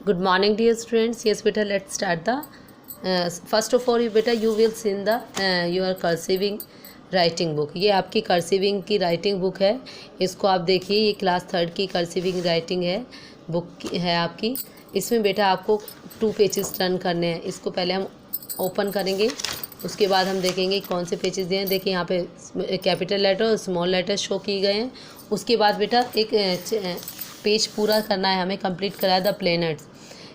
Good morning, dear students. Yes, beta. Let's start the. First of all, beta, you will see in the your cursiving writing book. ये आपकी कर्सिविंग की writing book है. इसको आप देखिए, ये क्लास 3rd की कर्सिविंग राइटिंग है बुक है आपकी. इसमें बेटा आपको 2 पेजेस टर्न करने हैं. इसको पहले हम ओपन करेंगे, उसके बाद हम देखेंगे कौन से पेजेस दिए हैं. देखिए यहाँ पे कैपिटल लेटर और स्मॉल लेटर शो किए गए हैं. उसके बाद बेटा एक पेज पूरा करना है हमें, कंप्लीट करा है द प्लैनेट्स.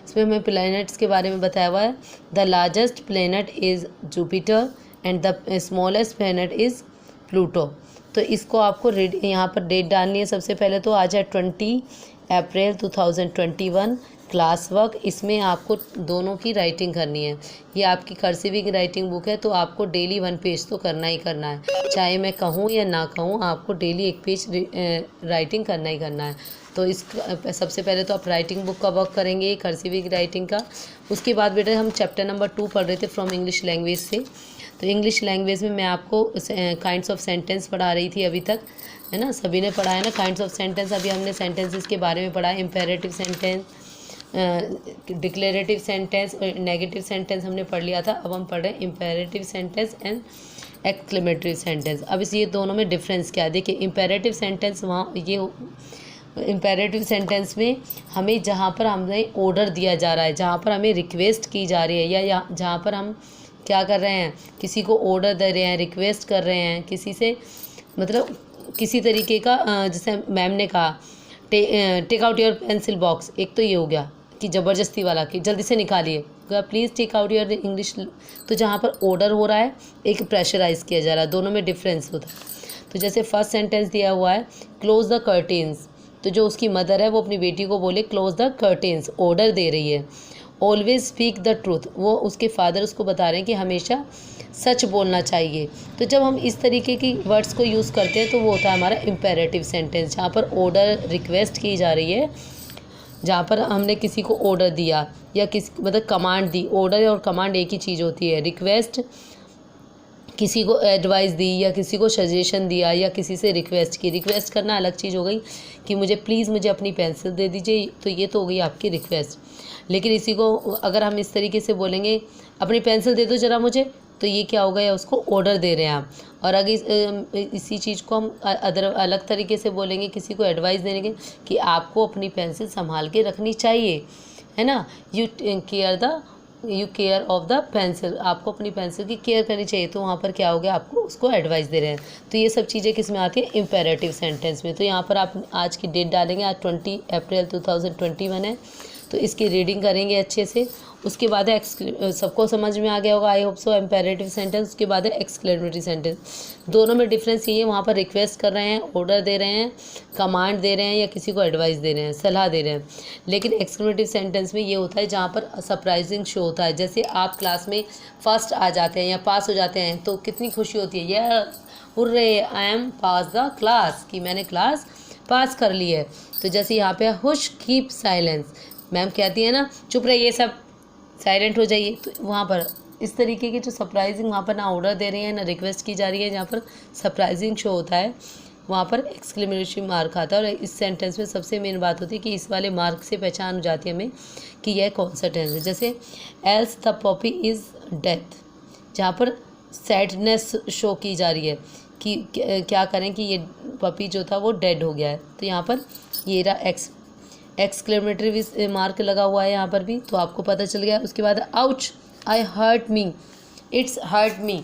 इसमें हमें प्लैनेट्स के बारे में बताया हुआ है. The largest planet is Jupiter and the smallest planet is Pluto. तो इसको आपको यहाँ पर डेट डालनी है. सबसे पहले तो आज है 20 अप्रैल 2021 क्लास वर्क. इसमें आपको दोनों की राइटिंग करनी है. ये आपकी कर्सिविंग राइटिंग बुक है, तो आपको डेली 1 पेज तो करना ही करना है. चाहे मैं कहूँ या ना कहूँ, आपको डेली 1 पेज राइटिंग करना ही करना है. तो इस सबसे पहले तो आप राइटिंग बुक का वर्क करेंगे कर्सिविंग राइटिंग का. उसके बाद बेटा हम चैप्टर नंबर 2 पढ़ रहे थे फ्रॉम इंग्लिश लैंग्वेज से. तो इंग्लिश लैंग्वेज में मैं आपको काइंड्स ऑफ सेंटेंस पढ़ा रही थी अभी तक, है ना. सभी ने पढ़ा है ना काइंड्स ऑफ सेंटेंस. अभी हमने सेंटेंसेस के बारे में पढ़ा है. इम्पेरेटिव सेंटेंस, डिक्लेरेटिव सेंटेंस और नेगेटिव सेंटेंस हमने पढ़ लिया था. अब हम पढ़ रहे हैं imperative sentence and exclamatory sentence. अब इस ये दोनों में डिफरेंस क्या है देखिए. इम्पेरेटिव सेंटेंस वहाँ ये इम्पेरेटिव सेंटेंस में हमें जहाँ पर हमें ऑर्डर दिया जा रहा है, जहाँ पर हमें रिक्वेस्ट की जा रही है, या जहाँ पर हम क्या कर रहे हैं, किसी को ऑर्डर दे रहे हैं, रिक्वेस्ट कर रहे हैं किसी से, मतलब किसी तरीके का, जैसे मैम ने कहा take out your pencil box. एक तो ये हो गया कि ज़बरदस्ती वाला कि जल्दी से निकालिए, please take out your English. तो जहाँ पर ऑर्डर हो रहा है, एक प्रेशराइज किया जा रहा है. दोनों में डिफरेंस होता है. तो जैसे फर्स्ट सेंटेंस दिया हुआ है क्लोज द कर्टेन्स. तो जो उसकी मदर है वो अपनी बेटी को बोले क्लोज द कर्टेन्स, ऑर्डर दे रही है. ऑलवेज स्पीक द ट्रूथ, वो उसके फादर उसको बता रहे हैं कि हमेशा सच बोलना चाहिए. तो जब हम इस तरीके की वर्ड्स को यूज़ करते हैं तो वो होता है हमारा इम्पेरेटिव सेंटेंस, जहाँ पर ऑर्डर रिक्वेस्ट की जा रही है, जहाँ पर हमने किसी को ऑर्डर दिया या किसी मतलब कमांड दी. ऑर्डर और कमांड एक ही चीज़ होती है. रिक्वेस्ट किसी को एडवाइस दी या किसी को सजेशन दिया या किसी से रिक्वेस्ट की. रिक्वेस्ट करना अलग चीज़ हो गई कि मुझे प्लीज़ मुझे अपनी पेंसिल दे दीजिए, तो ये तो हो गई आपकी रिक्वेस्ट. लेकिन इसी को अगर हम इस तरीके से बोलेंगे अपनी पेंसिल दे दो ज़रा मुझे, तो ये क्या हो गया, उसको ऑर्डर दे रहे हैं आप. और अगर इसी चीज़ को हम अलग तरीके से बोलेंगे किसी को एडवाइस देने के कि आपको अपनी पेंसिल संभाल के रखनी चाहिए, है ना. You care of the pencil, आपको अपनी पेंसिल की केयर करनी चाहिए. तो वहाँ पर क्या हो गया, आपको उसको एडवाइस दे रहे हैं. तो ये सब चीज़ें किस में आती है, इम्पेरेटिव सेंटेंस में. तो यहाँ पर आप आज की डेट डालेंगे, आज 20 अप्रैल 2021 है. तो इसकी रीडिंग करेंगे अच्छे से. उसके बाद है सबको समझ में आ गया होगा I hope so, imperative sentence. उसके बाद है एक्सक्लेमेटरी सेंटेंस. दोनों में डिफरेंस ये है, वहाँ पर रिक्वेस्ट कर रहे हैं, ऑर्डर दे रहे हैं, कमांड दे रहे हैं या किसी को एडवाइस दे रहे हैं, सलाह दे रहे हैं. लेकिन एक्सक्लेमेटरी सेंटेंस में ये होता है जहाँ पर सरप्राइजिंग शो होता है. जैसे आप क्लास में फर्स्ट आ जाते हैं या पास हो जाते हैं तो कितनी खुशी होती है, यह hurray I am pass the class, कि मैंने क्लास पास कर ली है. तो जैसे यहाँ पे हुश कीप साइलेंस, मैम कहती है ना चुप रहिए सब, साइलेंट हो जाइए. तो वहाँ पर इस तरीके के जो सरप्राइजिंग, वहाँ पर ना ऑर्डर दे रही है ना रिक्वेस्ट की जा रही है, जहाँ पर सरप्राइजिंग शो होता है वहाँ पर एक्सक्लेमेटरी मार्क आता है. और इस सेंटेंस में सबसे मेन बात होती है कि इस वाले मार्क से पहचान हो जाती है हमें कि यह कौन सा टेंस है. जैसे else the puppy is death, जहाँ पर सैडनेस शो की जा रही है कि क्या करें कि ये पपी जो था वो डेड हो गया है. तो यहाँ पर ये रहा एक्सक्लेमेटरी मार्क लगा हुआ है यहाँ पर भी, तो आपको पता चल गया. उसके बाद ouch I hurt me, it's hurt me,